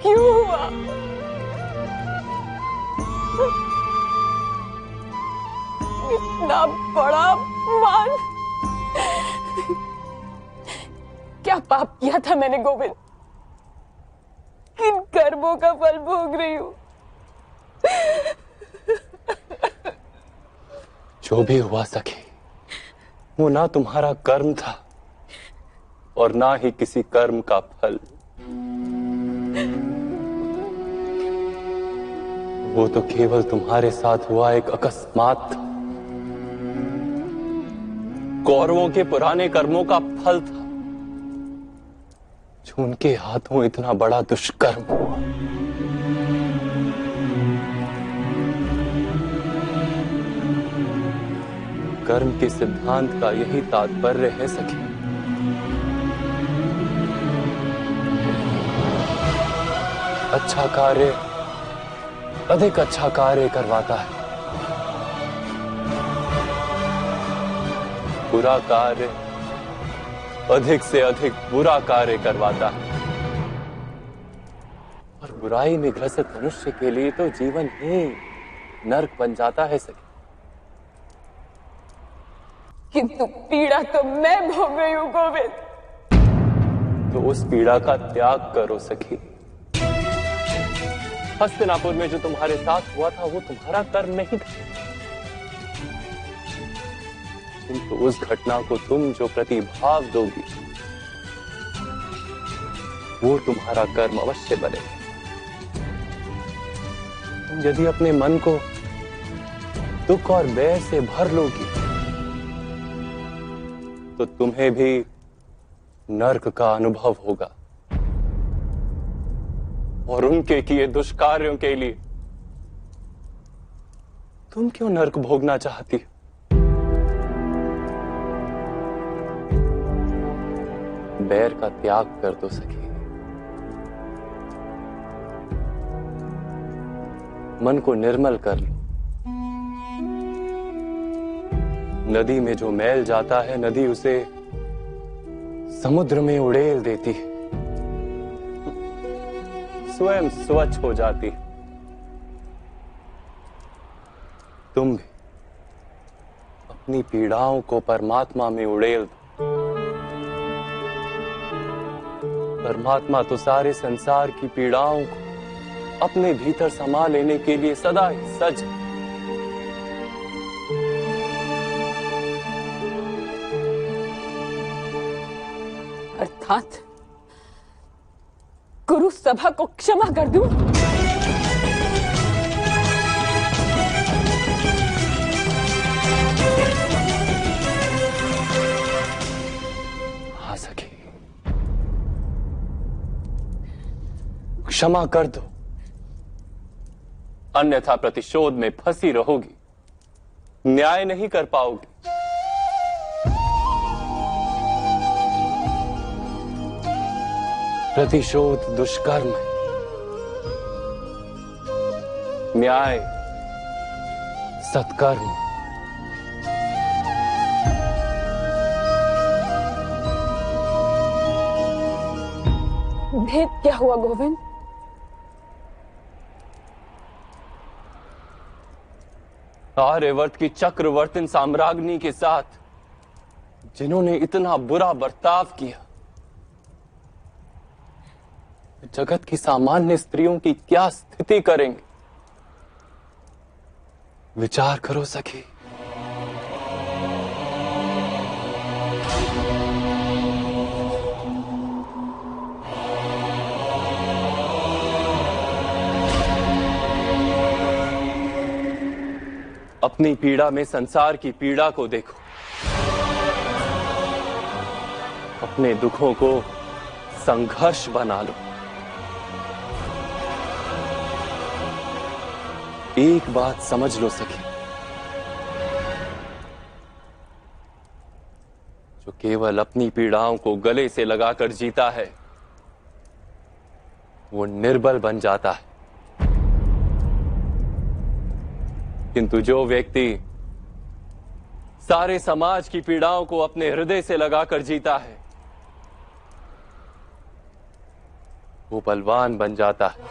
क्यों हुआ? इतना बड़ा मान, क्या पाप किया था मैंने गोविंद? किन कर्मों का फल भोग रही हूं? जो भी हुआ सखी, वो ना तुम्हारा कर्म था और ना ही किसी कर्म का फल। वो तो केवल तुम्हारे साथ हुआ एक अकस्मात था, कौरवों के पुराने कर्मों का फल था, जो उनके हाथों इतना बड़ा दुष्कर्म हुआ। कर्म के सिद्धांत का यही तात्पर्य है सखी। अच्छा कार्य अधिक अच्छा कार्य करवाता है, बुरा कार्य अधिक से अधिक बुरा कार्य करवाता है। और बुराई में ग्रसित मनुष्य के लिए तो जीवन ही नर्क बन जाता है सखी। किंतु पीड़ा तो मैं भोग रही हूं गोविंद। तो उस पीड़ा का त्याग करो सखी। हस्तिनापुर में जो तुम्हारे साथ हुआ था वो तुम्हारा कर्म नहीं था, किंतु उस घटना को तुम जो प्रतिभाव दोगी वो तुम्हारा कर्म अवश्य बनेगा। तुम यदि अपने मन को दुख और बैर से भर लोगी तो तुम्हें भी नर्क का अनुभव होगा, और उनके किए दुष्कार्यों के लिए तुम क्यों नर्क भोगना चाहती हो? बैर का त्याग कर दो सखी। मन को निर्मल कर लो। नदी में जो मैल जाता है, नदी उसे समुद्र में उड़ेल देती है, स्वयं स्वच्छ हो जाती है। तुम भी अपनी पीड़ाओं को परमात्मा में उड़ेल दो। परमात्मा तो सारे संसार की पीड़ाओं को अपने भीतर समा लेने के लिए सदा ही सज। अर्थात गुरु सभा को क्षमा कर दूं? हाँ सखी, क्षमा कर दो, अन्यथा प्रतिशोध में फंसी रहोगी, न्याय नहीं कर पाओगी। प्रतिशोध दुष्कर्म है, न्याय सत्कर्म। भेद क्या हुआ गोविंद? आर्यवर्त की चक्रवर्तीन साम्राज्ञी के साथ जिन्होंने इतना बुरा बर्ताव किया, जगत की सामान्य स्त्रियों की क्या स्थिति करेंगे? विचार करो सखी। अपनी पीड़ा में संसार की पीड़ा को देखो, अपने दुखों को संघर्ष बना लो। एक बात समझ लो सखी, जो केवल अपनी पीड़ाओं को गले से लगाकर जीता है वो निर्बल बन जाता है, किंतु जो व्यक्ति सारे समाज की पीड़ाओं को अपने हृदय से लगाकर जीता है वो बलवान बन जाता है।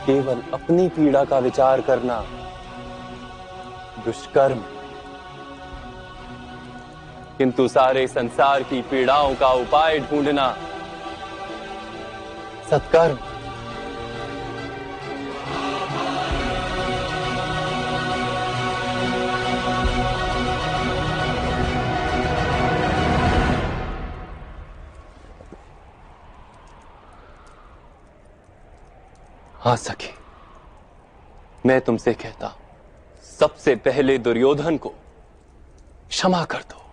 केवल अपनी पीड़ा का विचार करना दुष्कर्म, किंतु सारे संसार की पीड़ाओं का उपाय ढूंढना सत्कर्म। हाँ सखी, मैं तुमसे कहता हूं, सबसे पहले दुर्योधन को क्षमा कर दो।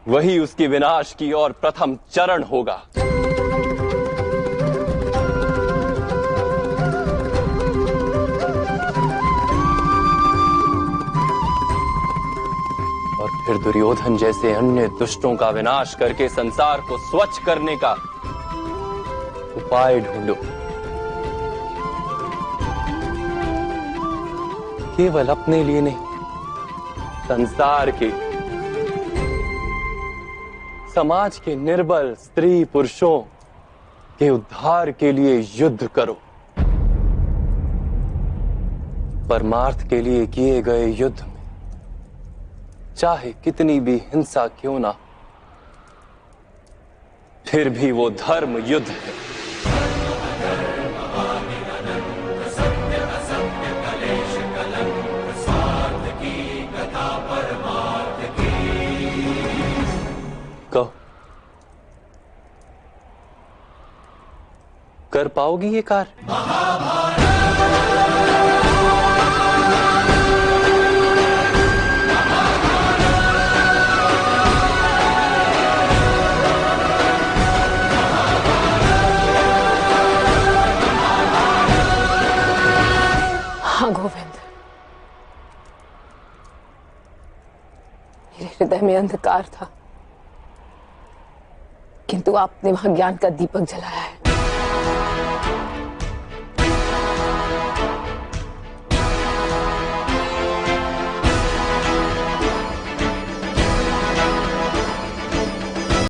वही उसके विनाश की ओर प्रथम चरण होगा। और फिर दुर्योधन जैसे अन्य दुष्टों का विनाश करके संसार को स्वच्छ करने का उपाय ढूंढो। केवल अपने लिए नहीं, संसार के, समाज के निर्बल स्त्री पुरुषों के उद्धार के लिए युद्ध करो। परमार्थ के लिए किए गए युद्ध में चाहे कितनी भी हिंसा क्यों ना, फिर भी वो धर्म युद्ध है। कहो, कर पाओगी ये कार्य? हाँ गोविंद, मेरे हृदय में अंधकार था, किंतु आपने वहां ज्ञान का दीपक जलाया है।